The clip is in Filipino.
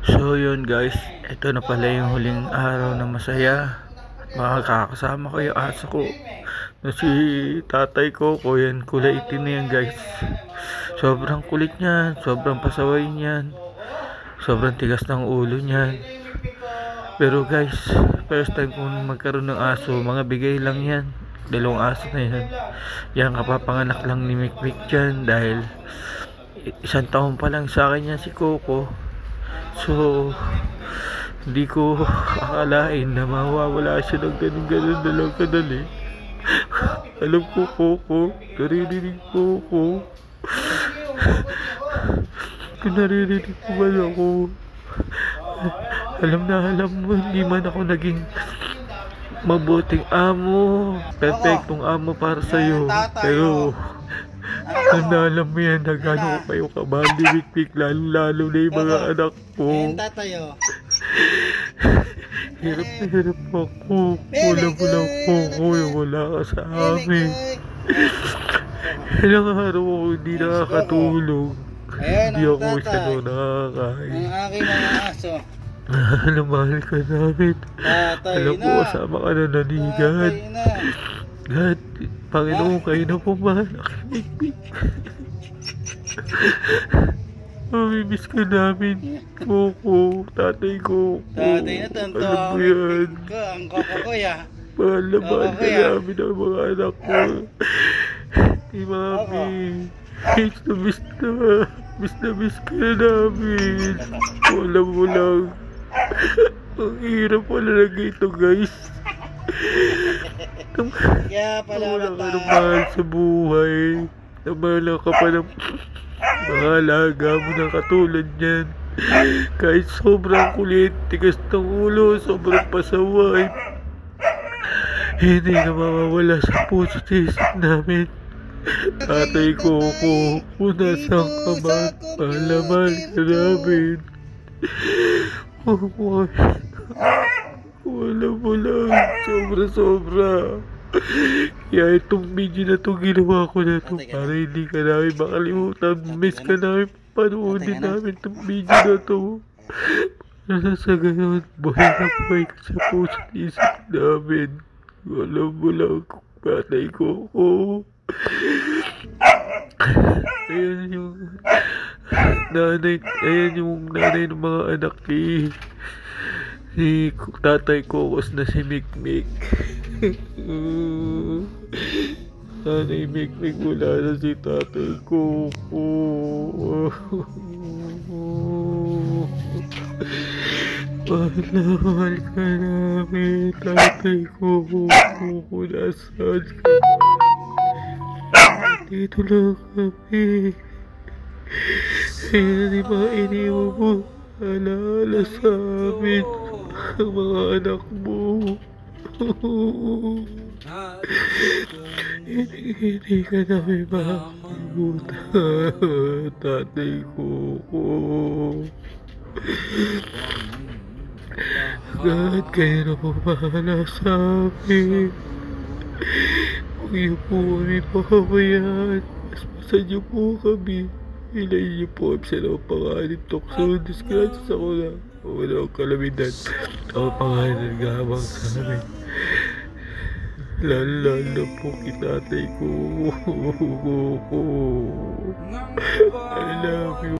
So yun guys, ito na pala yung huling araw na masaya. Makakasama ko yung aso ko na si tatay ko. Yan, kulay itim na yan guys. Sobrang kulit niyan, sobrang pasaway niyan, sobrang tigas ng ulo niyan. Pero guys, first time kong magkaroon ng aso, mga bigay lang yan. Dalawang aso na yan. Yan, kapapanganak lang ni Mikmik dyan dahil 1 taon pa lang sa akin yan si Coco. So, hindi ko akalain na mawawala siya ng ganun-ganun na lang kadali. Alam ko, Coco, naririnig ko, Coco. Kung naririnig mo man ako, alam mo, hindi man ako naging mabuting amo, perfectong amo para sa'yo. Pero, alam mo yan na gano'n ko kayo kamahal ni Mikmik, lalo na yung mga anak ko. Hirap na hirap ako. Wala ka sa amin. Ilang araw ako hindi nakakatulog. Hindi ako masyado nakakain. Ang aking mga aso. Mahal ka namin. Alam ko kasama ka na nanigan. God, Panginoon, kayo na pumahal kay Mikmik. Mamimiss ka namin, Coco, tatay ko. Tatay na tanto. Alam mo yan. Ang Coco ko ya. Mahal na mahal ka namin ang mga anak ko. Hey, mami. Miss na miss ka na namin. Alam mo lang. Ang hirap pala na ito, guys. Kaya pala wala ka ng mahal sa buhay. Namahala ka pa ng mga alaga mo na katulad niyan. Kahit sobrang kulit, tigas ng ulo, sobrang pasaway, hindi na mawawala sa puso at isip namin. Tatay Coco, kung nasaan ka man, mahal ka namin. Wala mo lang, sobra. Kaya itong video na to, ginawa ko na to para hindi ka namin makalimutan. Miss ka namin, panoodin namin itong video na to. Para sa gayon, buhay na buhay ka sa puso at isip namin. Alam mo lang, tatay Coco. Ayan yung nanay ng mga anak ni tatay Cocos na si Mikmik. Nanay Mikmik, wala na si tatay Coco. Mahal ka namin, tatay Coco. Nasaan ka? Dito lang kami. Kaya di ba iniwan mo alaala sa amin ang mga anak mo. Hindi ka namin makakalimutan, tatay Coco. God, kayo na po bahala sa amin. Huwag niyo po kami pahabayaan. Paspasan niyo po kami. Hilayin niyo po kami sa mga panganib, tukso, disgrasya sa kuna. Wala akong kalamidad. Ang panganib naghahabang sa amin. Lalo po kita, tatay ko. I love you.